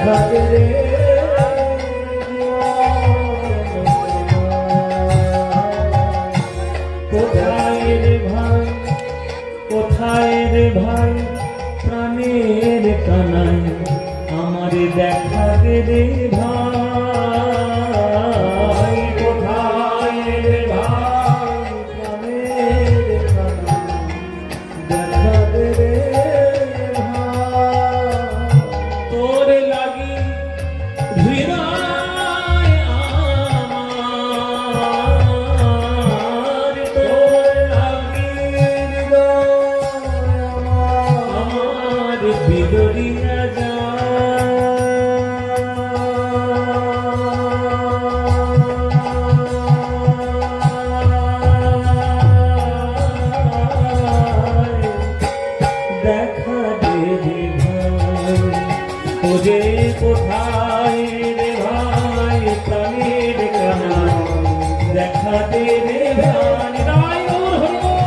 দেখা দে রে কোথায় রে ভাই, কোথায় রে ভাই প্রাণের কানাই, আমার দেখা দে রে ভাই, কোথায় রে ভাই প্রাণের কানাই, দেখা দে রে ভাই। তোর লাগি হৃদয় আমার, তোর লাগি হৃদয় আমার বিদরিয়া দেখা দে রে ভাই, ওরে কোথায় রে ভাই প্রাণের কানাই, দেখা দে রে ভাই। রায় ওর হরি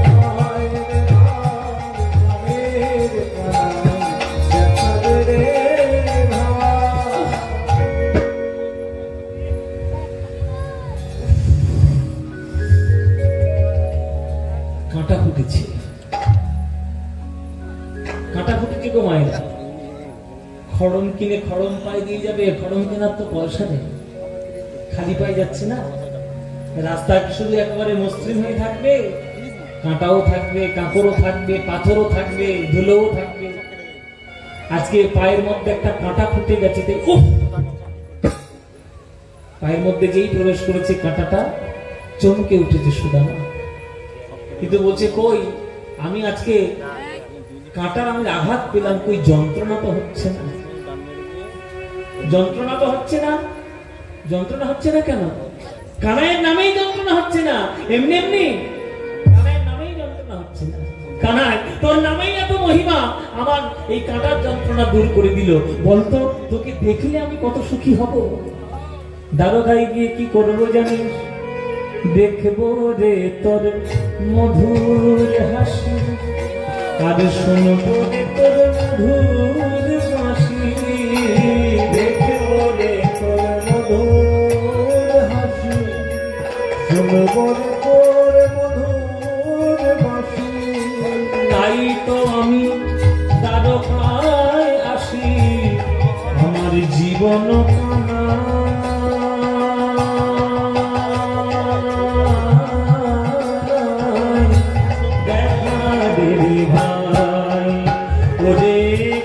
কোথায় রে ভাই প্রাণের কানাই, দেখা দে রে ভাই। কাঁটা ফুটেছে, কাঁটা ফুটেছে গো মায়েরা। খড়ম কিনে খড়ম পায়ে দিয়ে যাবে, খড়ম কেনার তো পয়সা নেই, খালি পায়ে যাচ্ছে না। রাস্তা শুধু একেবারে মসৃণ হয়ে থাকবে, কাঁটাও থাকবে, কাঁকড়ও থাকবে, পাথরও থাকবে, ধুলোও থাকবে। আজকে পায়ের মধ্যে একটা কাঁটা ফুটে গেছে, পায়ের মধ্যে যেই প্রবেশ করেছে কাঁটাটা চমকে উঠেছে সুদামা। কিন্তু বলছে কই আমি আজকে কাঁটার আমি আঘাত পেলাম, কই যন্ত্রণা তো হচ্ছে না, যন্ত্রণা তো হচ্ছে না। যন্ত্রণা হচ্ছে না কেন? কানাইয়ের নামেই যন্ত্রণা হচ্ছে না, এমনি এমনি কানাইয়ের নামেই যন্ত্রণা হচ্ছে না। কানাই তোর নামেই এত মহিমা, আমার এই কাঁটার যন্ত্রণা দূর করে দিল। বলতো তোকে দেখলে আমি কত সুখী হব। দ্বারকায় গিয়ে কি করবো জানিস? দেখবো রে তোর মধুর হাসি, আর শুনবো রে তোর মধুর বাঁশি। দেখবো রে তোর মধুর হাসি, শুনবো রে তোর মধুর বাঁশি। তাই তো আমি দ্বারকায় আসি, আমার জীবন কানা কানাই, দেখা দে রে ভাই,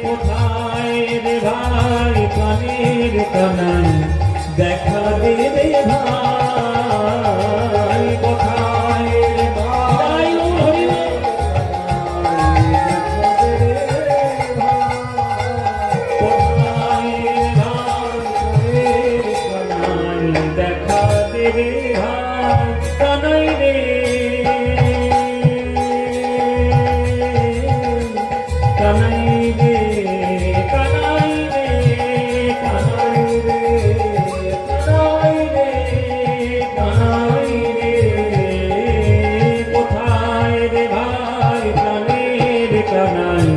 কোথায় রে ভাই হরি কোথায় ভাই দেখা দে রে ভাই কানাই রে কানাই রে কানাই রে কানাই রে কানাই রে কানাই রে কোথায় রে ভাই প্রাণের কানাই,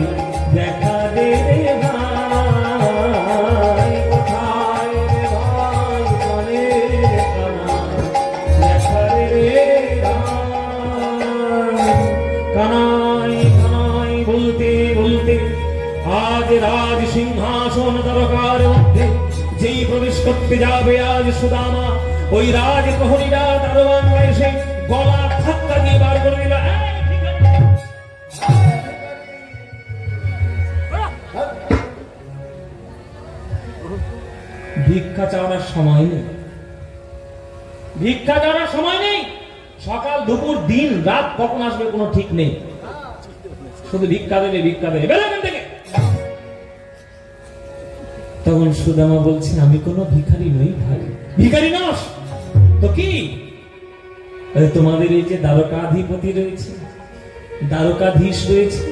দেখা দে রে ভাই, কোথায় রে ভাই প্রাণের কানাই, দেখা দে রে ভাই। কানাই কানাই বলতে বলতে আজ রাজ সিংহাসন দ্বারকার মধ্যে যেই প্রবেশ করতে যাবে আজ সুদামা, ওই রাজ প্রহরীরা দারোয়ান এসে গলা ধাক্কা দিয়ে বার করে দিল। ভিক্ষা চাওয়ার সময় নেই, ভিক্ষা চাওয়ার সময় নেই। সকাল দুপুর দিন রাত কখন আসবে কোনো ঠিক নেই, শুধু ভিক্ষা দেবে ভিক্ষা দেবে বেলাখান থেকে। তখন সুদামা বলছেন আমি কোনো ভিখারি নই ভাই। ভিখারি নস তো কি? তোমাদের এই যে দ্বারকাধিপতি রয়েছে, দ্বারকাধীশ রয়েছে,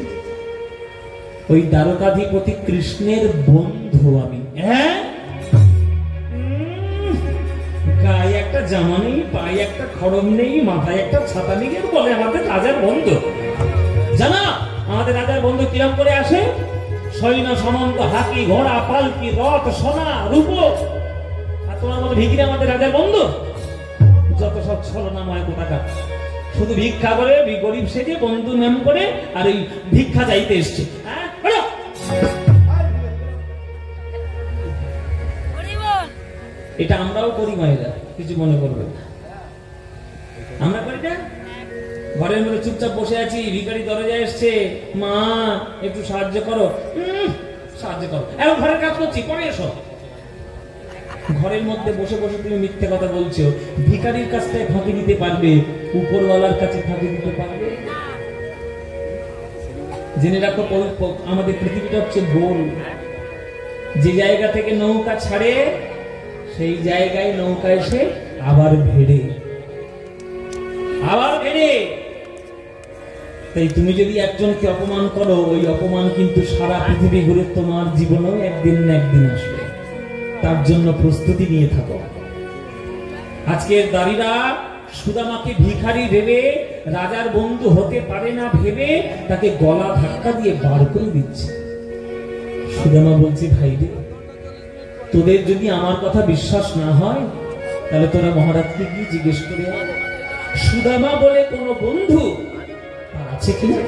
ওই দ্বারকাধিপতি কৃষ্ণের বন্ধু আমি। হ্যাঁ, গায়ে একটা জামা নেই, পায়ে একটা খড়ম নেই, মাথায় একটা ছাতা নেই, বলে আমাদের রাজার বন্ধু। জানা আমাদের রাজার বন্ধু কিরম করে আসে? সৈন্য সমন্ত হাতি ঘোড়া পালকি রথ সোনা রূপ, আর তোমার মতো ভিখিরি আমাদের রাজার বন্ধু? যত সব ছলনাময় কোথাকার, শুধু ভিক্ষা করে গরিব সেজে বন্ধু নাম করে আর ওই ভিক্ষা চাইতে এসছে। এটা আমরাও করি মায়েরা, কিছু মনে করবে না। আমরা করি না? ঘরের মধ্যে চুপচাপ বসে আছি, ভিখারি দরজায় এসছে, মা একটু সাহায্য করো, সাহায্য করো, এখন ঘরের কাজ করছি, পরে এসো। ঘরের মধ্যে বসে বসে তুমি মিথ্যে কথা বলছো। ভিখারির কাছ থেকে ফাঁকি দিতে পারবে, উপরওয়ালার কাছে ফাঁকি দিতে পারবে? জেনে রাখো, আমাদের পৃথিবীটা হচ্ছে গোল। যে জায়গা থেকে নৌকা ছাড়ে সেই জায়গায় নৌকা এসে আবার ভেড়ে, আবার ভেড়ে। তাই তুমি যদি একজনকে অপমান করো, ওই অপমান কিন্তু সারা পৃথিবী ঘুরে তোমার জীবনেও একদিন না একদিন আসবে। তার জন্য প্রস্তুতি নিয়ে থাকো। আজকের দাঁড়িরা সুদামাকে ভিখারি ভেবে, রাজার বন্ধু হতে পারে না ভেবে তাকে গলা ধাক্কা দিয়ে বার করে দিচ্ছে। সুদামা বলছে, ভাই রে, তোদের যদি আমার কথা বিশ্বাস না হয় তাহলে তোরা মহারাজকে গিয়ে জিজ্ঞেস করে সুদামা বলে কোন বন্ধু আছে কিনা।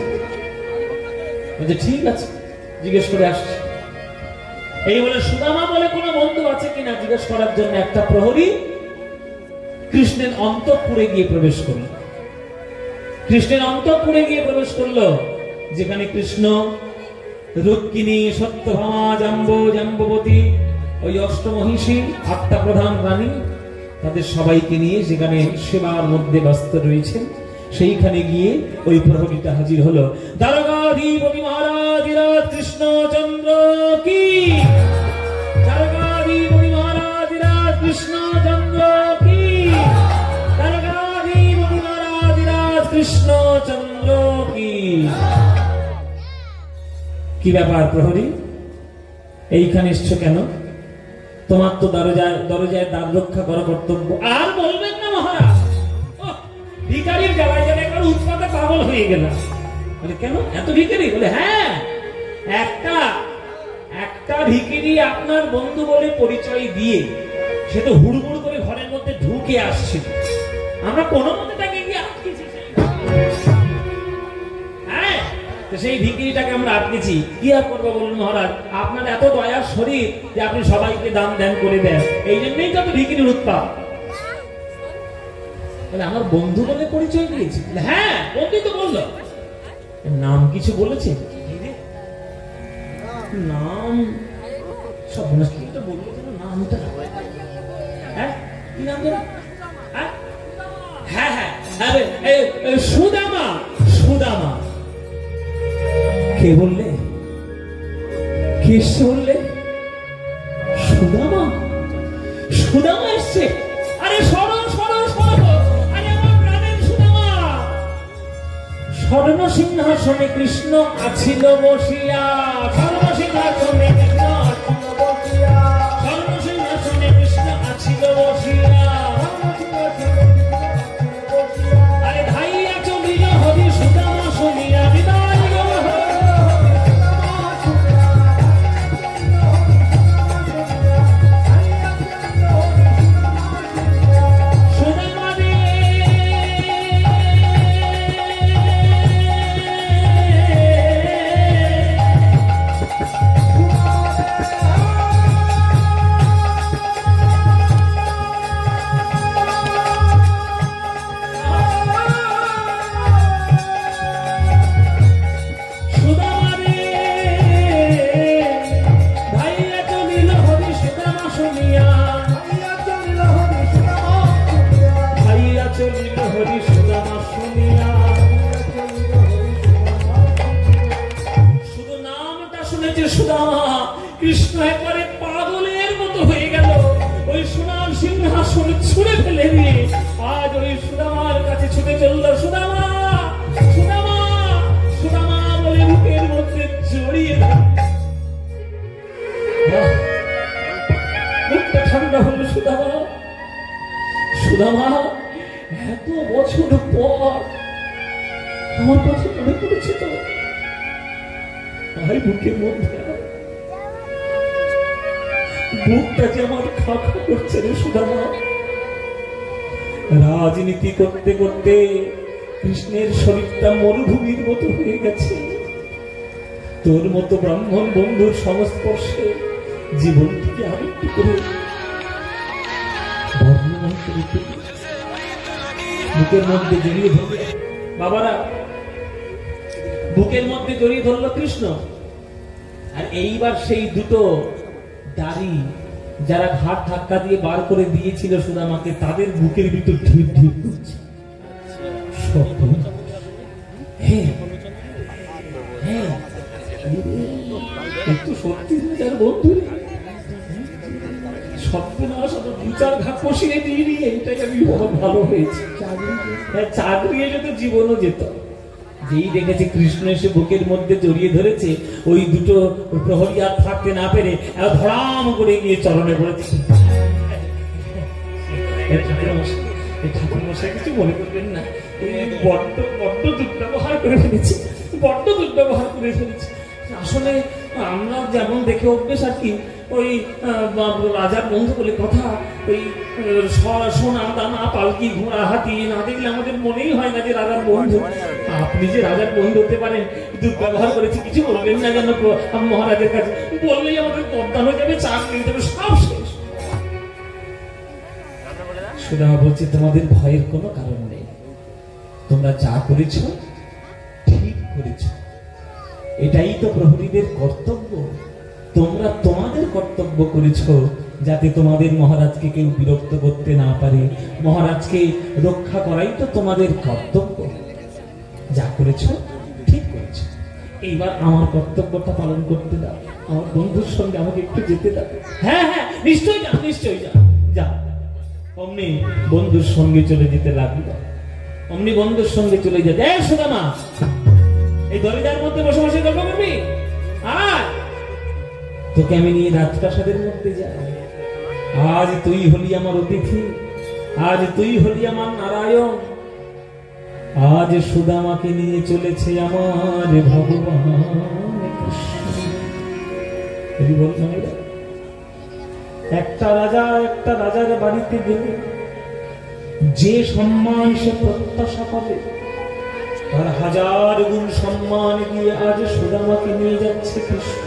বলছে ঠিক আছে, জিজ্ঞেস করে আসছে। এই বলে সুদামা বলে কোন বন্ধু আছে কিনা জিজ্ঞেস করার জন্য একটা প্রহরী কৃষ্ণের অন্তঃপুরে গিয়ে প্রবেশ করল। কৃষ্ণের অন্তঃপুরে গিয়ে প্রবেশ করলো, যেখানে কৃষ্ণ, রুক্মিণী, সত্যভামা, জাম্ববতী, ওই অষ্টমহিষী, আটটা প্রধান রানী, তাদের সবাইকে নিয়ে যেখানে সেবার মধ্যে ব্যস্ত রয়েছেন, সেইখানে গিয়ে ওই প্রহরীটা হাজির হলো। দ্বারকাধীপতি মহারাজ কৃষ্ণচন্দ্র কি, দ্বারকাধীপতি মহারাজ কৃষ্ণচন্দ্র কি, দ্বারকাধীপতি মহারাজ কৃষ্ণচন্দ্র কি। কি ব্যাপার প্রহরী, এইখানে এসছো কেন? তোমার তো দরজায় দ্বার রক্ষা করা কর্তব্য। আর বলবেন না মহারাজ, ভিখারির জ্বালায় জ্বালায় একবার উৎপাতে পাগল হয়ে গেলাম। বলে কেন এত ভিখারি? বলে হ্যাঁ, একটা ভিখারি আপনার বন্ধু বলে পরিচয় দিয়ে সে তো হুড়হুড় করে ঘরের মধ্যে ঢুকে আসছে, আমরা কোনো মতে তাকে গিয়ে আটকেছি। হ্যাঁ, সেই ভিখারিটাকে আমরা আটকেছি। কি আর করবো বলুন মহারাজ, আপনার এত দয়ার শরীর যে আপনি সবাইকে দান দেন করে দেন, এই জন্যই তো ভিখারির উৎপাত। আমার বন্ধু বলে পরিচয় দিয়েছি। হ্যাঁ, বন্ধু তো বললো। নাম কিছু বলেছে? নাম সব বললো, নামটা হ্যাঁ কি নাম ধরো? হ্যাঁ হ্যাঁ, সুদামা। সুদামা কে বললে? কে এসছে বললে? সুদামা। সুদামা এসছে? আরে সরো সরো সরো, আরে আমার প্রাণের সুদামা। স্বর্ণ সিংহাসনে কৃষ্ণ আছিল বসিয়া, স্বর্ণ সিংহাসনে কৃষ্ণ আছিল বসিয়া, স্বর্ণ সিংহাসনে কৃষ্ণ আছিল বসিয়া। আরে ধাইয়া চলিল হরি সুদামা শুনিয়া বিদায়। কৃষ্ণ একবারে পাগলের মতো হয়ে গেল, ওই সোনার সিংহাসন ছুঁড়ে ফেলে দিয়ে আজ ওই সুদামার কাছে ছুটে চললো। সুদামা সুদামা সুদামা বলে বুকের মধ্যে জড়িয়ে মুখটা ঠান্ডা হলো। সুদামা সুদামা এত বছর পর আমার কাছে মনে পড়েছে তো, ভাই বুকের মধ্যে বুকটা যে আমার খা খা করছে রে সুদামা। রাজনীতি করতে করতে কৃষ্ণের শরীরটা মরুভূমির মতো হয়ে গেছে। তোর মতো ব্রাহ্মণ বন্ধুর সংস্পর্শে জীবনটিকে আরেকটু করে বুকের মধ্যে জড়িয়ে ধরল বাবারা, বুকের মধ্যে জড়িয়ে ধরল কৃষ্ণ। আর এইবার সেই দুটো দাড়ি যারা ঘাট ধাক্কা দিয়ে বার করে দিয়েছিল সুদামাকে, তাদের বুকের ভিতর ঢিপ ঢিপ করছে। একটু সত্যি বন্ধু সর্বনাশ, বিচার ঘাট বসিয়ে দিইনি, এইটাই আমি ভালো হয়েছে। চাকরি এসে তো জীবনও যেত। যেই দেখেছে কৃষ্ণ এসে বুকের মধ্যে জড়িয়ে ধরেছে, ওই দুটো প্রহরী আর থাকতে না পেরে ধরাম করে গিয়ে চরণে পড়েছে। ঠাকুরমশাই কিছু মনে করবেন না, বড্ড দুর্ব্যবহার করে ফেলেছি, বড্ড দুর্ব্যবহার করে ফেলেছি। আসলে আমরা যেমন দেখে অভ্যেস আর কি, ওই রাজার বন্ধু বলে কথা, ওই সোনা দানা পালকি ঘোড়া হাতি না দেখলে আমাদের মনেই হয় না যে রাজার বন্ধু। আপনি যে রাজার বন্ধু হতে পারেন, দুর্ব্যবহার করেছি, কিছু বলবেন না যেন মহারাজের কাছে, বললেই আমাদের বদনাম হয়ে যাবে, চাকরি হয়ে যাবে, সব শেষ। সুদামা বলছে তোমাদের ভয়ের কোনো কারণ নেই, তোমরা যা করেছ ঠিক করেছ, এটাই তো প্রহরীদের কর্তব্য। তোমরা তোমাদের কর্তব্য করেছ যাতে তোমাদের মহারাজকে কেউ বিরক্ত করতে না পারে, মহারাজকে রক্ষা করাই তো তোমাদের কর্তব্য। যা করেছ ঠিক করেছ, এইবার আমার কর্তব্যটা পালন করতে দাও, আমার বন্ধুর সঙ্গে আমাকে একটু যেতে দাও। হ্যাঁ হ্যাঁ নিশ্চয়ই যা, নিশ্চয়ই যা, যা। অমনি বন্ধুর সঙ্গে চলে যেতে লাগলো, অমনি বন্ধুর সঙ্গে চলে যেতে। সুদামা, এই দরজার মধ্যে বসে বসে গল্প করবি? আর তোকে আমি নিয়ে রাজপ্রাসাদের মধ্যে যাই। আজ তুই হলি আমার অতিথি, আজ তুই হলি আমার নারায়ণ, আজ সুদামাকে নিয়ে চলেছে আমার ভগবান কৃষ্ণ। একটা রাজার বাড়িতে গেলে যে সম্মান সে প্রত্যাশা পাবে, তার 1000 গুণ সম্মান দিয়ে আজ সুদামাকে নিয়ে যাচ্ছে কৃষ্ণ।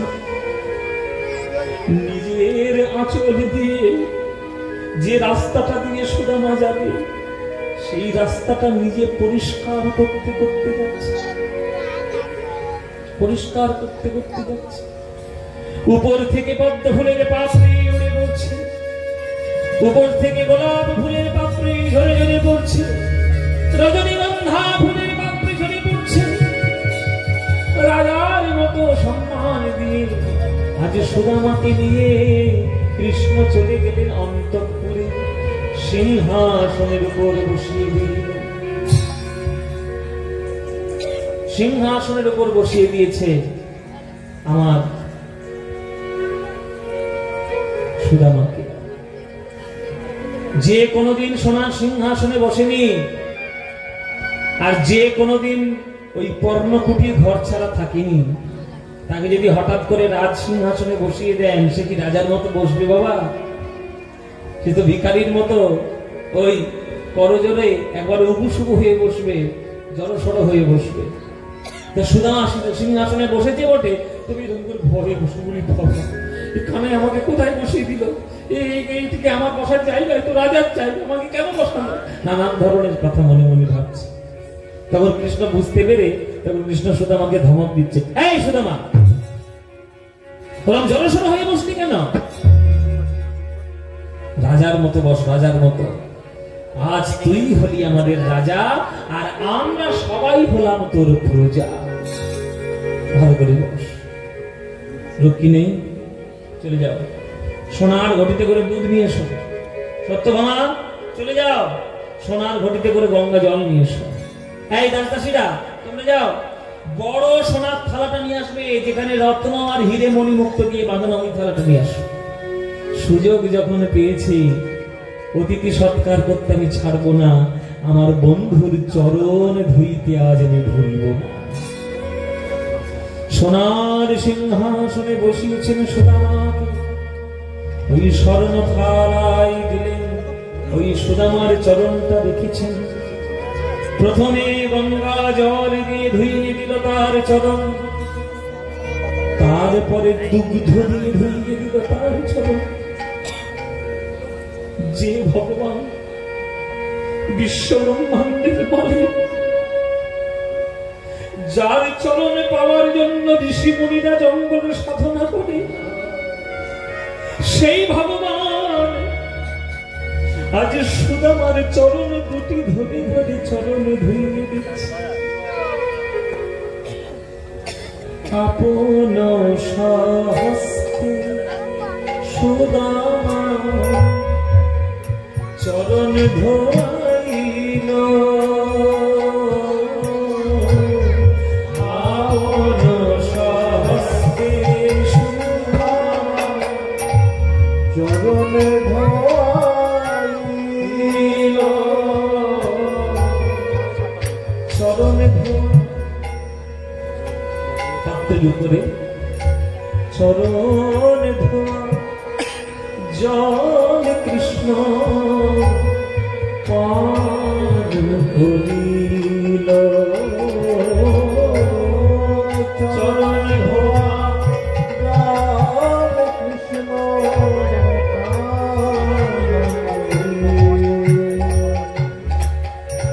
নিজের আঁচল দিয়ে যে রাস্তাটা দিয়ে সুদামা যাবে, সেই রাস্তাটা নিজে পরিষ্কার করতে করতে যাচ্ছে, পরিষ্কার করতে করতে যাচ্ছে। উপর থেকে পদ্ম ফুলের পাপড়ি উড়ে পড়ছে, উপর থেকে গোলাপ ফুলের পাপড়ি ঝরে ঝরে পড়ছে, রজনীগন্ধা ফুলের পাপড়ি ঝরে পড়ছে। রাজার মতো সম্মান দিয়ে আজ সুদামাকে নিয়ে কৃষ্ণ চলে গেলেন অন্তঃপুরে, সিংহাসনের উপর বসিয়ে দিলেন। সিংহাসনের উপর বসিয়ে দিয়েছে আমার সুদামাকে। যে কোনোদিন সোনার সিংহাসনে বসেনি, আর যে কোনোদিন ওই পর্ণকুটির ঘর ছাড়া থাকেনি, তাকে যদি হঠাৎ করে রাজ সিংহাসনে বসিয়ে দেন, সে কি রাজার মতো বসবে বাবা? সে তো ভিখারির মতো ওই করজোরে একবার উবুসুবু হয়ে বসবে, জড়সড় হয়ে বসবে। তো সুদামা সিংহাসনে বসেছে বটে, তুমি ভয়ে বসে বলি বাবা এখানে আমাকে কোথায় বসিয়ে দিল, এইদিকে আমার বসার জায়গায় তো রাজার চাই, আমাকে কেন বসানো? নানান ধরনের কথা মনে মনে ভাবছে। তখন কৃষ্ণ বুঝতে পেরে, তখন কৃষ্ণ সুদামাকে ধমক দিচ্ছে, এই সুদামা বললাম জড়সড় হয়ে বসলি কেন? রাজার মতো বস, রাজার মতো। আজ তুই হলি আমাদের রাজা, আর আমরা সবাই হলাম তোর প্রজা। ভালো করে বস, রক্ষী নেই, চলে যাও। সোনার ঘটিতে করে দুধ নিয়ে এসো। সত্যভামা চলে যাও, সোনার ঘটিতে করে গঙ্গা জল নিয়ে এসো। এই দাসদাসীরা তোমরা যাও, বড় সোনার থালাটা নিয়ে আসবে, যেখানে রত্ন আর হিরে মণি মুক্ত দিয়ে বাঁধানো, ওই থালাটা নিয়ে আসো। সুযোগ যখন পেয়েছি অতিথি সৎকার করতে আমি ছাড়বো না, আমার বন্ধুর চরণ ধুইতে আজ আমি ভুলব না। সোনার সিংহাসনে বসিয়েছেন সুদামাকে, ওই স্বর্ণ থালায় দিলেন, ওই সুদামার চরণটা দেখেছেন। প্রথমে গঙ্গা জল দিয়ে ধুইয়ে দিল তার চরণ, তারপরে দুগ্ধ দিয়ে ধুইয়ে দিল তার চরণ। যে ভগবান বিশ্ব ব্রহ্মাণ্ডের মালিক, যার চরণে পাওয়ার জন্য ঋষি মুনিরা জঙ্গলে সাধনা করে, সেই ভগবান আজ সুদামার চরণ দুটি ধরে ধরে চরণ ধুইয়ে দিচ্ছে। আপন স্বহস্তে সুদামা চরণ ধোয়াইল, আপন স্বহস্তে সুদামা চরণ ধোয়াইল, চরণ উপরে চরণ ধোয়া জল কৃষ্ণ পান করিল, চরণ ধোয়া জল কৃষ্ণ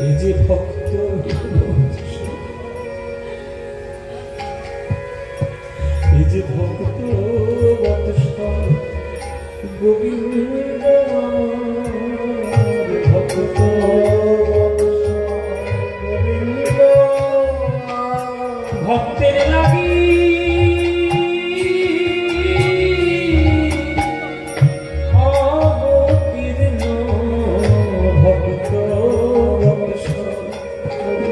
এই যে ভক্ত, এই যে ভক্ত গোবিন্দ ভক্ত গোবিন্দ ভক্তের লাগি অবতীর্ণ, ভক্ত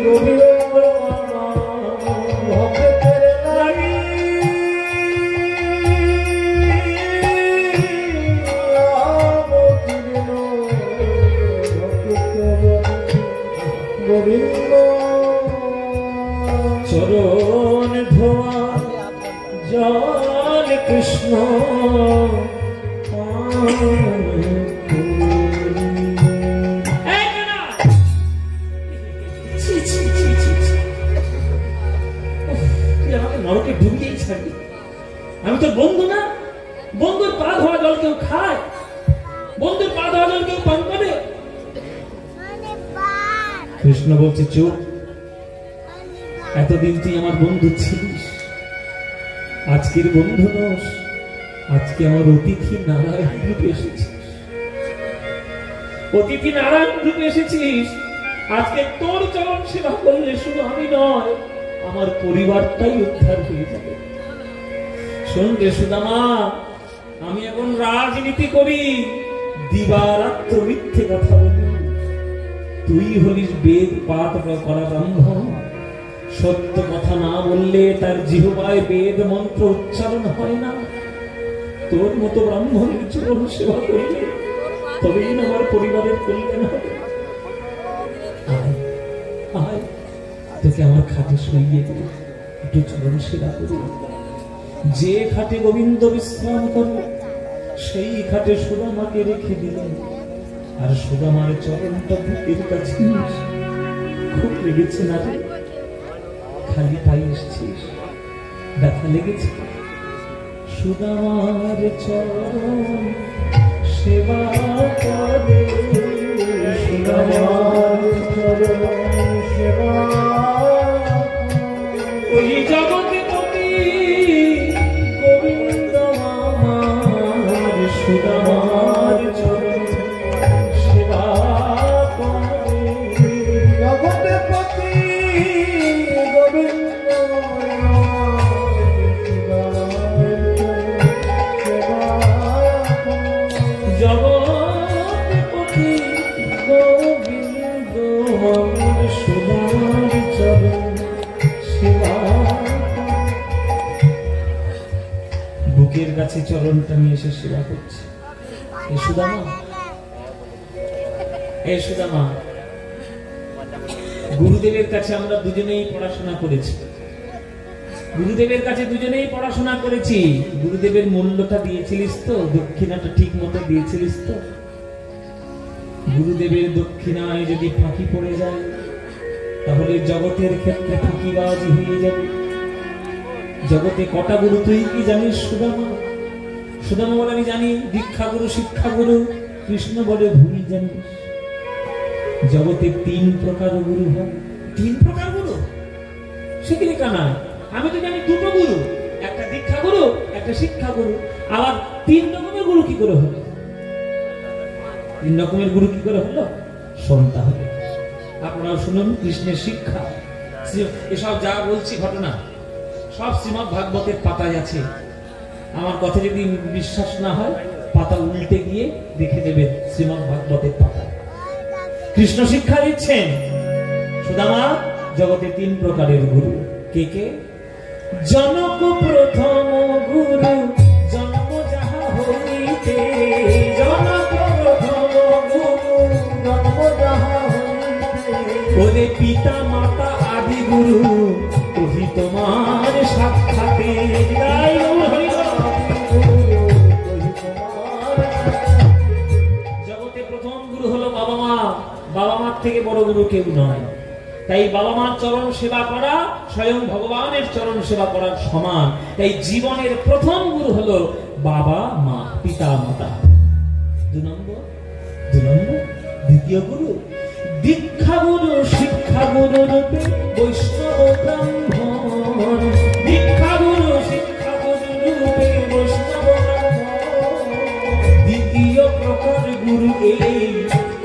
গোবিন্দ ভক্তের লাগি গোবিন্দ চরণ ধোয়া জল কৃষ্ণ নরকে ডুবিয়েই ছাড়ি। আমি তো বন্ধু না, বন্ধুর পা ধোয়া জল কেউ খায়? বন্ধুর পা ধোয়া জল কেউ পান করে? কৃষ্ণ বলছে চুপ, এতদিন তুই আমার বন্ধু ছিলিস, আজকের বন্ধু নস, আজকে আমার অতিথি নারায়ণ রূপে এসেছিস, অতিথি নারায়ণ রূপে এসেছিস। আজকে তোর চরণ সেবা করলে শুধু আমি নয়, আমার পরিবারটাই উদ্ধার হয়ে যাবে। শোন রে সুদামা, আমি এখন রাজনীতি করি, দিবারাত্র মিথ্যে কথা বলি। তুই হলিস বেদ পাঠ করা ব্রাহ্মণ, সত্য কথা না বললে তার জিহ্বায় বেদ মন্ত্র উচ্চারণ হয় না। তোর মতো ব্রাহ্মণের চরণ সেবা করলে তবেই না আমার পরিবারের কল্যাণ হবে। আয় আয়, তোকে আমার খাটে শুইয়ে দিল, একটু চরণ সেবা করি। যে খাটে গোবিন্দ বিশ্রাম করে, সেই খাটে সুদামাকে রেখে দিলেন। আর সুদামার চরণটা বুকের কাছে, খুব লেগেছে না রে? খালি তাই এসছিস, ব্যথা লেগেছে? সুদামার চরণ সেবা করে, সুদামার চরণ সেবা ওই জগৎপতি গোবিন্দ আমার সুদামার চরণ সেবা করে, জগৎপতি গোবিন্দ জগৎপতি গোবিন্দ সুদামার চরণ সেবা। বুকের কাছে চরণটা নিয়ে এসে সেবা করছে। এ সুদামা, এ সুদামা, গুরুদেবের কাছে আমরা দুজনেই পড়াশোনা করেছি। গুরুদেবের কাছে দুজনেই পড়াশোনা করেছি। গুরুদেবের মূল্যটা দিয়েছিলিস তো? দক্ষিণাটা ঠিক মতো দিয়েছিলিস তো? গুরুদেবের দক্ষিণায় যদি ফাঁকি পড়ে যায় তাহলে জগতের ক্ষেত্রে ফাঁকিবাজি হয়ে যাবে। জগতে কটা গুরু তুই কি জানিস সুদামা? সুদামা বলে আমি জানি, দীক্ষা গুরু, শিক্ষা গুরু। কৃষ্ণ বলে ভুল জানিস। জগতে 3 প্রকার গুরু হয়। 3 প্রকার গুরু? সে কি কানা? আমি তো জানি 2টো গুরু, একটা দীক্ষা গুরু, একটা শিক্ষা গুরু। আবার 3 রকমের গুরু কি করে হলো? 3 রকমের গুরু কি করে হলো? শুনতে হবে। আপনারা শুনুন কৃষ্ণের শিক্ষা। এসব যা বলছি ঘটনা সব শ্রীমদ্ ভাগবতের পাতায় আছে। আমার কথা যদি বিশ্বাস না হয় পাতা উল্টে গিয়ে দেখে দেবেন শ্রীমদ্ ভাগবতের পাতায়। কৃষ্ণ শিক্ষা দিচ্ছেন সুদামা জগতে 3 প্রকারের গুরু। কে কে? জনক প্রথম গুরু জন্ম যাহা হইতে, জনক প্রথম গুরু জন্ম যাহা হইতে, ওরে পিতা মাতা আদি গুরু ওহি তোমার সাক্ষাতে। জগতে প্রথম গুরু হলো বাবা মা। বাবা মার থেকে বড় গুরু কেউ নয়। তাই বাবা মার চরণ সেবা করা স্বয়ং ভগবানের চরণ সেবা করার সমান। তাই জীবনের প্রথম গুরু হলো বাবা মা, পিতা মাতা। 2 নম্বর দ্বিতীয় গুরু দীক্ষা গুরু, শিক্ষা গুরু রূপে বৈষ্ণব ব্রাহ্মণ। দীক্ষা গুরু, শিক্ষা গুরু রূপে বৈষ্ণব ব্রাহ্মণ। দ্বিতীয় প্রকার গুরু এই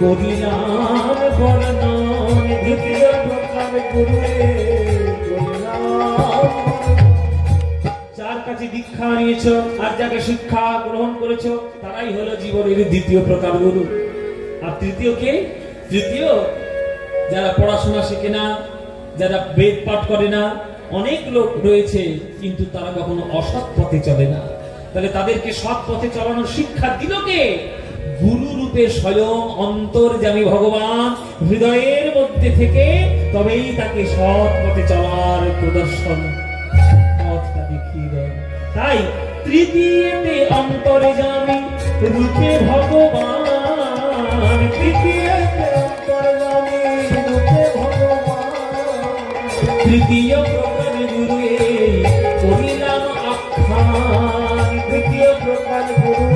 করিলাম বর্ণন। দ্বিতীয় প্রকার গুরু যার কাছে দীক্ষা নিয়েছো আর যাকে শিক্ষা গ্রহণ করেছো তারাই হলো জীবনের দ্বিতীয় প্রকার গুরু। আর তৃতীয় কে? তৃতীয় যারা পড়াশোনা শেখে না, যারা বেদ পাঠ করে না। অনেক লোক রয়েছে কিন্তু তারা কখনো অসৎ পথে চলে না। তাহলে তাদেরকে সৎ পথে চালানোর শিক্ষা দিল কে? গুরু রূপে স্বয়ং অন্তর্যামী ভগবান হৃদয়ের মধ্যে থেকে তবেই তাকে সৎ পথে চলার প্রদর্শন পথটা দেখিয়ে দেয়। তাই তৃতীয়তে অন্তর্যামী রূপে ভগবান, তৃতীয়তে অন্তর্যামী রূপে ভগবান। তৃতীয় প্রকার গুরু করিলাম আখ্যান। তৃতীয় প্রকার গুরু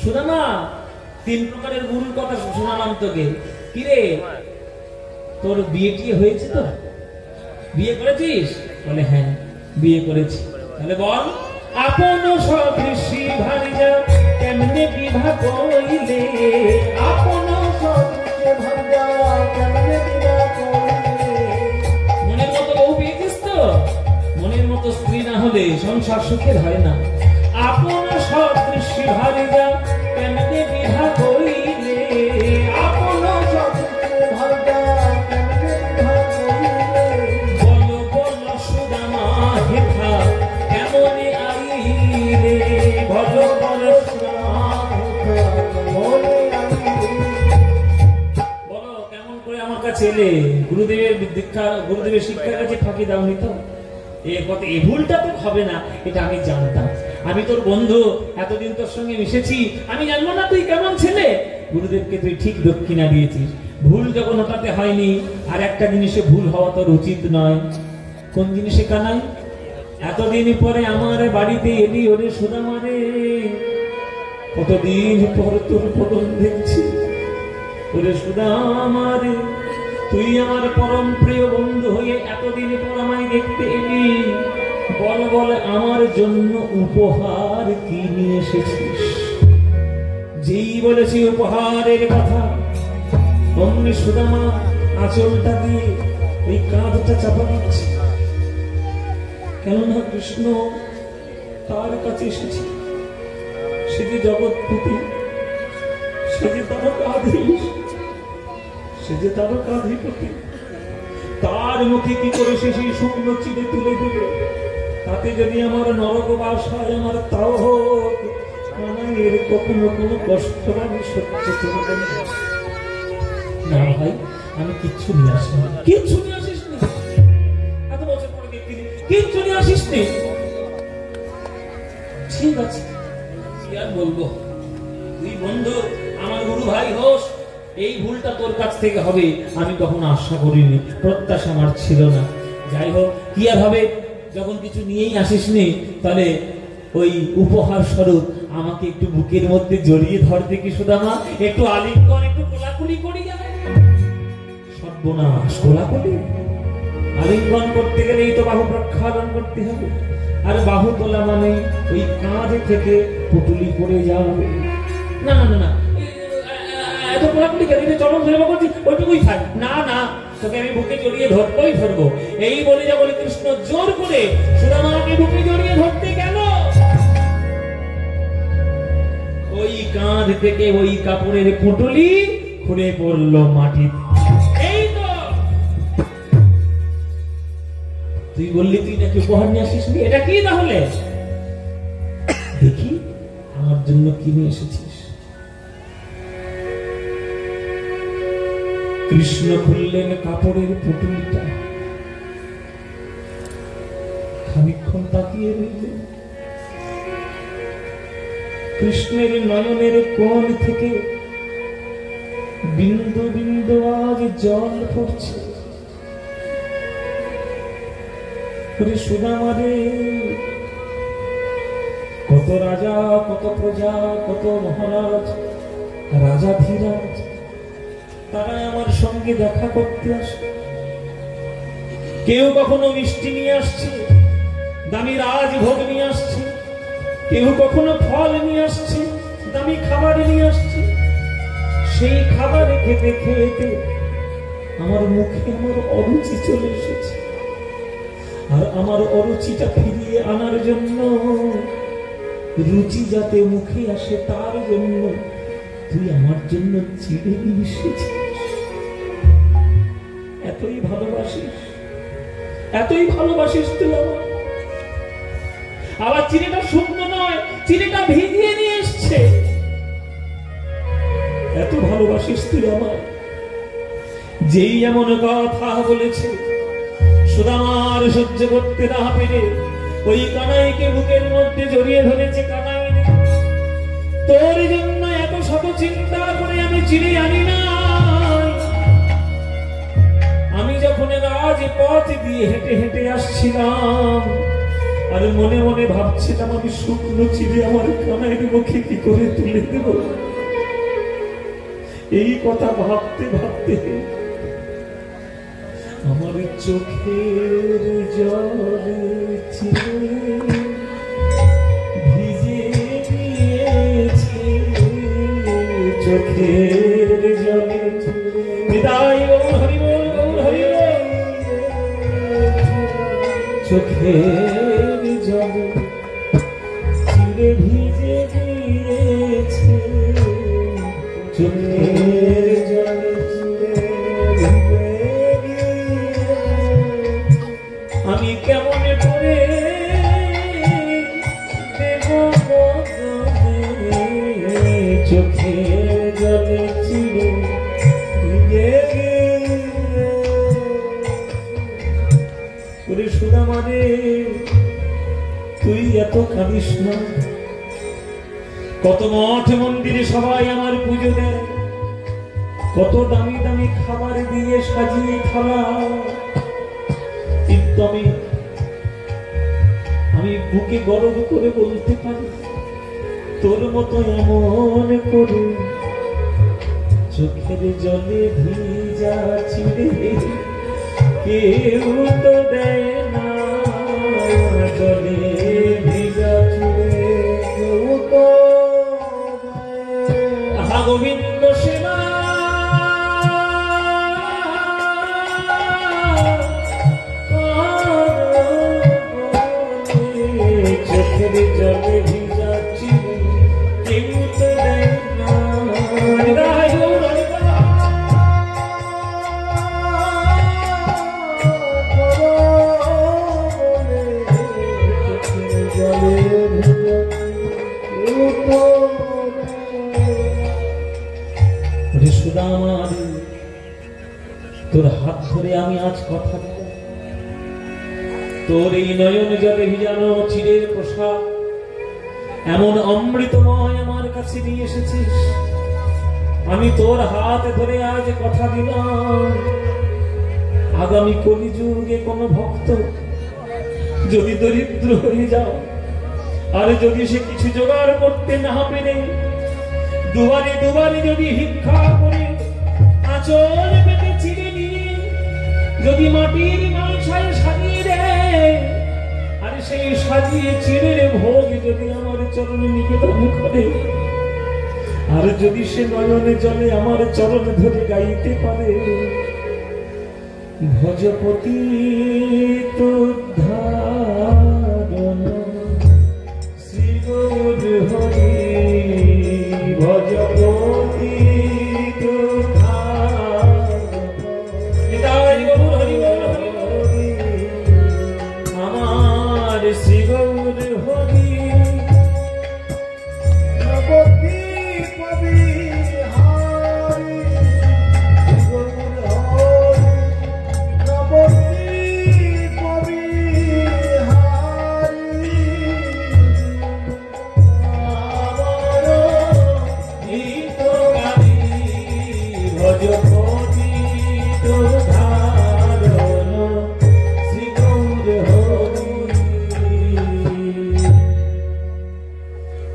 সুদামা 3 প্রকারের গুরুর কথা শোনালাম তোকে। কিরে তোর বিয়ে টিয়ে হয়েছে তো? বিয়ে করেছিস? বলে হ্যাঁ বিয়ে করেছি। তাহলে বল আপন সদৃশী ভারিজা কেমনে বিবাহ কইলে? আপন সদৃশী ভারিজা কেমনে বিবাহ কইলে? মনের মতো বউ পেয়েছিস তো? মনের মতো স্ত্রী না হলে সংসার সুখের হয় না। আপন সদৃশী ভারিজা কেমনে বিবাহ কইলে? আপন সদৃশী ভারিজা কেমনে বিবাহ কইলে? বলো বলো সুদামা হেথা কেমনে আইলে? বলো বলো সুদামা হেথা কেমনে আইলে? বলো কেমন করে আমার কাছে এলে? গুরুদেবের দীক্ষা, গুরুদেবের শিক্ষার কাছে ফাঁকি দাওনি তো? এই ভুলটা তো হবে না, এটা আমি জানতাম। আমি তোর বন্ধু, এতদিন তোর সঙ্গে মিশেছি, আমি জানবো না তুই কেমন ছেলে? গুরুদেবকে তুই ঠিক দক্ষিণা দিয়েছিস। ভুল যখন ওটাতে হয়নি, আর একটা জিনিসে ভুল হওয়া তোর উচিত নয়। কোন জিনিসে কানাই? এতদিন পরে আমার বাড়িতে এলি, ওরে সুদামা রে, কতদিন পর তোর বদন দেখছি। ওরে সুদামা রে, তুই আমার পরম প্রিয় বন্ধু হয়ে এতদিন পর আমায় দেখতে এলি। বল বল আমার জন্য উপহার কি নিয়ে এসেছিস? যেই বলেছি উপহারের কথা, অমনি সুদামা আঁচলটা দিয়ে এই কাঁধটা চাপা দিচ্ছে। কেননা কৃষ্ণ তার কাছে এসেছে। সে যে জগৎপতি, সে যে তারকাধীশ, সে যে তারকাধিপতি। তার মুখে কি করে সে সেই শুকনো চিড়ে তুলে দেবে? তাতে যদি আমার নরকবাস হয়, আমার তাও হোক, এর কখনো কোনো কষ্ট আমি সহ্য করব না। ভাই আমি কিচ্ছু নিয়ে আসিনি। কিচ্ছু নিয়ে আসিস নি? এত বছর পরে দেখতে কিচ্ছু নিয়ে আসিস নি? ঠিক আছে, কি আর বলবো, তুই বন্ধু আমার গুরু ভাই হোস, এই ভুলটা তোর কাছ থেকে হবে আমি কখনো আশা করিনি, প্রত্যাশা আমার ছিল না। যাই হোক, কি আর হবে, যখন কিছু নিয়েই আসিস নি, তাহলে ওই উপহার স্বরূপ আমাকে একটু বুকের মধ্যে জড়িয়ে ধরতে কি সুদামা, একটু আলিঙ্গন, একটু কোলাকুলি করি। সর্বনাশ, কোলাকুলি আলিঙ্গন করতে গেলেই তো বাহু প্রক্ষালন করতে হবে, আর বাহু তোলা মানে ওই কাঁধ থেকে পুটুলি পড়ে যাবে। না না না, এত কোলাকুলি কেন, চরম সেবা করছি, ওইটুকুই থাক। না না, তোকে আমি বুকে জড়িয়ে ধরবো। এই বলে যা বলে কৃষ্ণ জোর করে সুদামাকে বুকে জড়িয়ে ধরতে গেল, ওই কাঁধ থেকে ওই কাপড়ের পুটুলি খুলে পড়লো মাটিতে। এই তো তুই বললি তুই নাকি উপহার নিয়ে আসিস, এটা কি তাহলে? দেখি আমার জন্য কি নিয়ে এসেছিস। কৃষ্ণ খুললেন কাপড়ের পুটুলিটা, খানিকক্ষণ তাকিয়ে রইলেন। কৃষ্ণের নয়নের কোণ থেকে বিন্দু বিন্দু আজ জল পড়ছে। সুদামারে, কত রাজা, কত প্রজা, কত মহারাজ, রাজাধিরাজ, তারা আমার সঙ্গে দেখা করতে আসে। কেউ কখনো মিষ্টি নিয়ে আসছে, দামি রাজভোগ নিয়ে আসছে, কেউ কখনো ফল নিয়ে আসছে, দামি খাবার নিয়ে আসছে। সেই খাবার খেতে খেতে আমার মুখে আমার অরুচি চলে এসেছে, আর আমার অরুচিটা ফিরিয়ে আনার জন্য, রুচি যাতে মুখে আসে তার জন্য তুই আমার জন্য চিড়ে নিয়ে এসেছিস। এতই ভালোবাসিস, এতই ভালোবাসিস তুই আমার। আবার চিড়েটা শুকনো নয়, চিড়েটা ভিজিয়ে নিয়ে এসছে। এত ভালোবাসিস তুই আমার। যেই এমন কথা বলেছে, সুদামার সহ্য করতে না পেরে ওই কানাইকে বুকের মধ্যে জড়িয়ে ধরেছে। কানাই, তোর জন্য এত শত চিন্তা করে আমি চিড়ে আনি না। আমি যখন রাজপথ দিয়ে হেঁটে হেঁটে আসছিলাম, আর মনে মনে ভাবছিলাম আমি শুকনো চিড়ে আমার কানাইয়ের মুখে কি করে তুলে দেব। এই কথা ভাবতে ভাবতে আমার চোখের জলে চিড়ে ভিজে দিয়েছে, চোখের জলে বিদায় হরি বল, হরি বল। চোখের জলে চিড়ে ভিজে দিয়েছে, চোখের জলে চিড়ে ভিজে দিয়েছে। আমি কেমন করে দেব চোখের জলে চিড়ে ভিজে দিয়েছে। সুদামারে, তুই এত কাঁদিস না। কত মঠ মন্দিরে সবাই আমার পুজো দেয়, কত দামি দামি খাবার দিয়ে সাজিয়ে থালা, কিন্তু আমি বুকে গরম করে বলতে পারি, তোর মতো এমন করে চোখের জলে ভিজা চিড়ে কেউ তো দেয় না। জলে ভিজা চিড়ে কেউ তো গোবিন্দ সেবা চোখের জলে ভিজা চিড়ে কেউ তো দেয় না। ধরে আমি আজ কথা বলব। তোর এই নয়ন জলে ভিজানো চিরের প্রসাদ এমন অমৃতময় আমার কাছে নিয়ে এসেছিস। আমি তোর হাত ধরে আজ কথা দিলাম, আগামী কলিযুগে কোন ভক্ত যদি দরিদ্র হয়ে যাও, আর যদি সে কিছু জোগাড় করতে না পেরে দুবারে দুবারে যদি ভিক্ষা করে আঁচল পেতে চিড়ে নিয়ে যদি মাটির মালসায় সাজিয়ে দেয়, আর সেই সাজিয়ে চিড়ের ভোগ যদি আমার চরণে নিবেদন করে, আর যদি সে নয়নে জলে আমার চরণ ধরে গাইতে পারে, ভজপতি তুদ্ধারণ শ্রী গৌর হরি, ভজপতি আমার শ্রী গৌর হরি।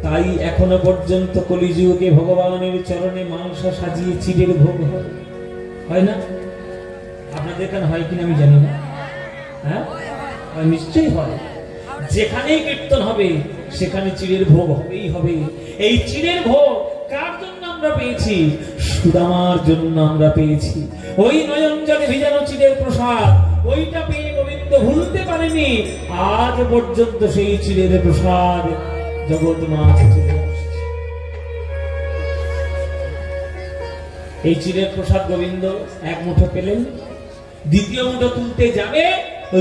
তাই এখনো পর্যন্ত কলিযুগে ভগবানের চরণে মাংস সাজিয়ে চিড়ের ভোগ হয় না? আপনাদের এখানে হয় কিনা আমি জানি না, হ্যাঁ নিশ্চয়ই হয়। যেখানেই কীর্তন হবে সেখানে চিড়ের ভোগ হবেই হবে। এই চিড়ের ভোগ কার জন্য আমরা পেয়েছি? সুদামার জন্য আমরা পেয়েছি। ওই নয়ন জলে ভিজানো চিড়ের প্রসাদ, ওইটা পেয়ে গোবিন্দ ভুলতে পারেনি। আজ পর্যন্ত সেই চিড়ের প্রসাদ জগৎ মাঝে চলে আসছে। এই চিড়ের প্রসাদ গোবিন্দ এক মুঠো পেলেন, দ্বিতীয় মুঠো তুলতে যাবে,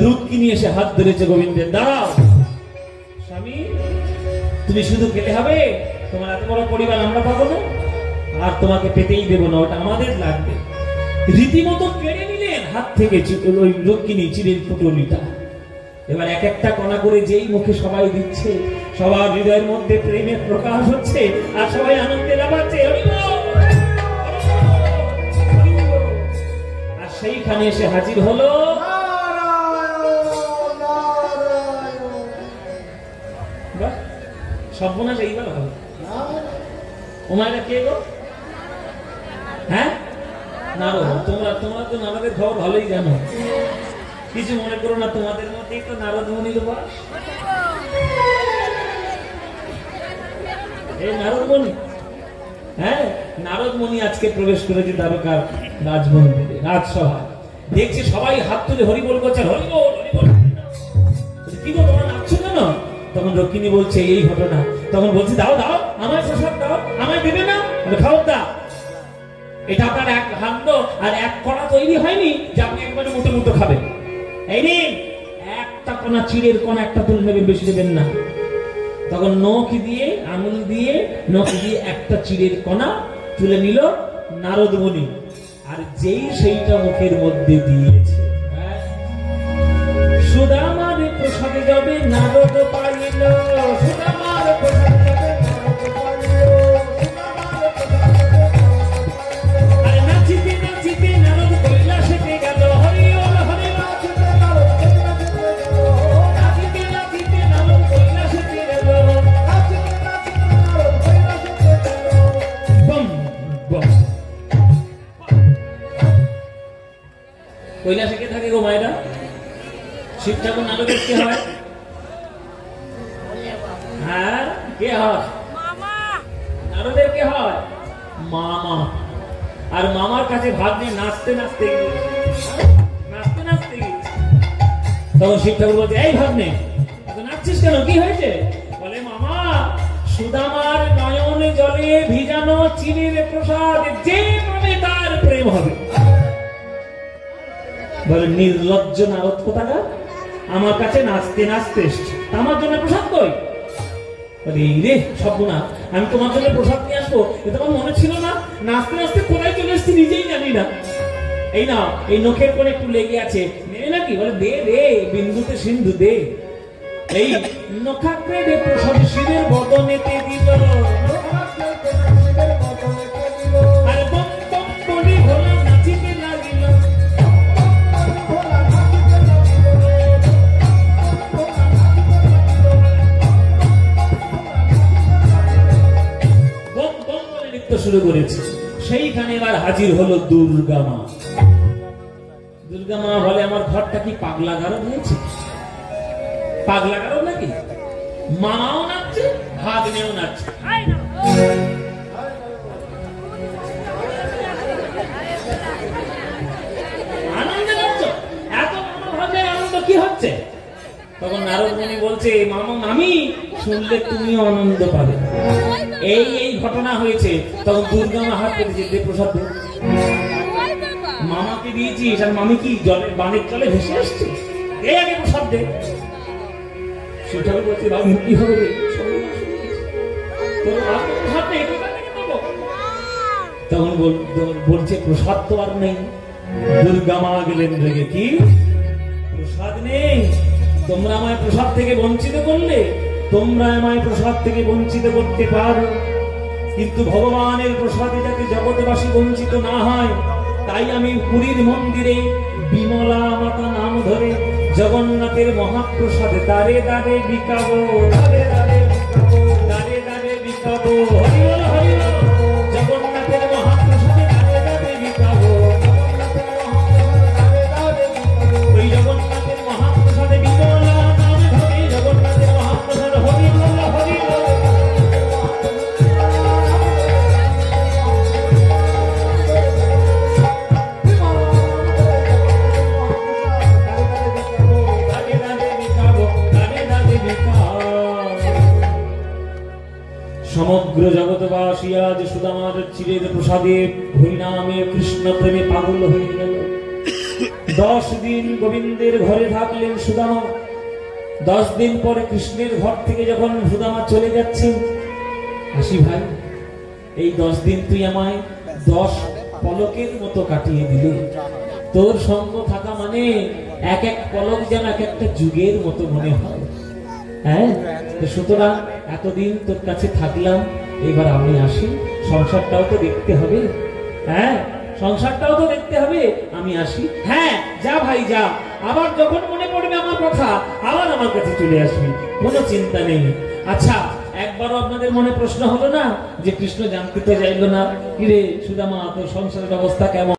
রুক্মিণী এসে হাত ধরেছে গোবিন্দের। দাঁড়াও স্বামী, তুমি শুধু খেতে হবে? তোমার এত বড় পরিবার আমরা পাবো না, আর তোমাকে পেতেই দেবো না, ওটা আমাদের লাগবে। রীতিমতো কেড়ে নিলেন হাত থেকে ওই রুক্মিণী চিড়ের পুটলিটা। এবার এক একটা কণা করে যেই মুখে সবাই দিচ্ছে, সবার হৃদয়ের মধ্যে প্রেমের প্রকাশ হচ্ছে, আর সবাই আনন্দে লাফাচ্ছে। আর সেইখানে এসে হাজির হলো সর্বনাশ। এইবার হবে ওমায়রা কে গো? হ্যাঁ নারদ। তোমরা তো নারদের খবর ভালোই জানো, কিছু মনে করো না, তোমাদের মধ্যেই তো নারদ মুনির বাস। এই নারদ মুনি, হ্যাঁ নারদ মুনি আজকে প্রবেশ করেছে দ্বারকার রাজমন্দিরে, রাজসভায়। দেখছি সবাই হাত তুলে হরি বল করছে, হরি বল হরি বল। কি গো তোমরা নাচছো কেন? তখন রুক্মিণী বলছে এই ঘটনা। তখন বলছে দাও দাও আমায় প্রসাদ দাও, আমায় দেবে না? খাও দা, এটা আপনার এক ভাণ্ড আর এক কণা তৈরি হয়নি যে আপনি একবারে মুঠো মুঠো খাবেন। এই নিন একটা কণা চিড়ের কণা একটা তুলে নেবেন, বেশি দেবেন না। তখন নখ দিয়ে আঙুল দিয়ে নখ দিয়ে একটা চিড়ের কণা তুলে নিল নারদ মুনি, আর যেই সেইটা মুখের মধ্যে দিয়েছে, সুদামার প্রসাদে যাবে নারদ পাইল, সুদামার প্রসাদে যাবে নারদ পাইল, আর নাচিতে নাচিতে নারদ কৈলাসেতে গেল, হরি বল হরি নাচিতে নারদ কৈলাসেতে গেল, নাচিতে নাচিতে নারদ কৈলাসেতে গেল, নাচিতে নাচিতে নারদ কৈলাসেতে গেল। Bomb bomb. কৈলাসে কে থাকে গো মায়েরা? শিব ঠাকুর। নারদের কে হয়? হ্যাঁ কে হয়? নারদের কে হয়? মামা। আর মামার কাছে ভাগ নিয়ে নাচতে নাচতে নাচতে নাচতে তখন শিব ঠাকুর বলছে এই ভাগ নে, নাচছিস কেন, কি হয়েছে? বলে মামা সুদামার নয়নে জলে ভিজানো চিনির প্রসাদ যে পাবে তার প্রেম হবে। বলে নির্লজ্জ নারদ কোথাকা, আমার কাছে নাচতে নাচতে এসছে, আমার জন্য প্রসাদ কই? বলে এই রে সর্বনা, আমি তোমার জন্য প্রসাদ নিয়ে আসবো, এটা আমার মনে ছিল না, নাচতে নাচতে কোথায় চলে এসছি নিজেই জানি না। এই না, এই নখের কোণে একটু লেগে আছে, নেবে নাকি? বলে দে দে, বিন্দুতে সিন্ধু দে। এই নখাগ্রে প্রসাদ শিবের বদনেতে দিল, আর বম বম বলি ভোলা নাচিতে লাগিল। বম বম বলে নৃত্য শুরু করেছে। সেইখানে এবার হাজির হলো দুর্গা মা। দুর্গা মা বলে, আমার ঘরটা কি পাগলা গারো হয়েছে? পাগলা গারো নাকি? মাও নাচছে, ভাগ্নেও নাচছে। আনন্দ নাচছ? এত ভাবে আনন্দ কি হচ্ছে? তখন নারদ মুনি বলছে, মামা মামি শুনলে তুমিও আনন্দ পাবে। এই এই ঘটনা হয়েছে। তখন দুর্গা মা হাত পেতে যে প্রসাদ দে। মামাকে দিয়েছিস আর মামি কি জলে বানের জলে ভেসে আসছে? এই আগে প্রসাদ দে। সেটা বলছে, বাবু কি হবে রে? তখন বলছে, প্রসাদ তো আর নেই। দুর্গা মা গেলেন রেগে, কি প্রসাদ নেই? তোমরা আমায় প্রসাদ থেকে বঞ্চিত করলে, তোমরা আমায় প্রসাদ থেকে বঞ্চিত করতে পারো, কিন্তু ভগবানের প্রসাদে যাতে জগৎবাসী বঞ্চিত না হয়, তাই আমি পুরীর মন্দিরে বিমলা মাতা নাম ধরে জগন্নাথের মহাপ্রসাদে দাঁড়ে দাঁড়ে বিকাবো, দাঁড়ে দাঁড়ে বিকাবো, দাঁড়ে দাঁড়ে বিকাবো। হরি বল হরি বল। জগন্নাথের মহাপ্রসাদে দাঁড়ে দাঁড়ে বিকাবো, ওই জগন্নাথের মহাপ্রসাদে বিমলা নাম ধরে জগন্নাথের মহাপ্রসাদ হরি বল হরি বল। সমগ্র জগৎবাসী আজ সুদামার চিরের প্রসাদে হরিনামে কৃষ্ণ প্রেমে পাগল হয়ে গেল। 10 দিন গোবিন্দের ঘরে থাকলেন সুদামা। 10 দিন পরে কৃষ্ণের ঘর থেকে যখন সুদামা চলে যাচ্ছেন, হাসি ভাই, এই 10 দিন তুই আমায় 10 পলকের মতো কাটিয়ে দিলি। তোর সঙ্গ থাকা মানে এক এক পলক যেন এক একটা যুগের মতো মনে হয়। হ্যাঁ, সুতরাং এতদিন তোর কাছে থাকলাম, এবার আমি আসি। সংসারটাও তো দেখতে হবে। হ্যাঁ, সংসারটাও তো দেখতে হবে, আমি আসি। হ্যাঁ, যা ভাই যা, আবার যখন মনে পড়বে আমার কথা আবার আমার কাছে চলে আসবি, কোনো চিন্তা নেই। আচ্ছা, একবারও আপনাদের মনে প্রশ্ন হলো না যে কৃষ্ণ জানতে তো চাইলো না, কিরে সুদামা তোর সংসারের অবস্থা কেমন?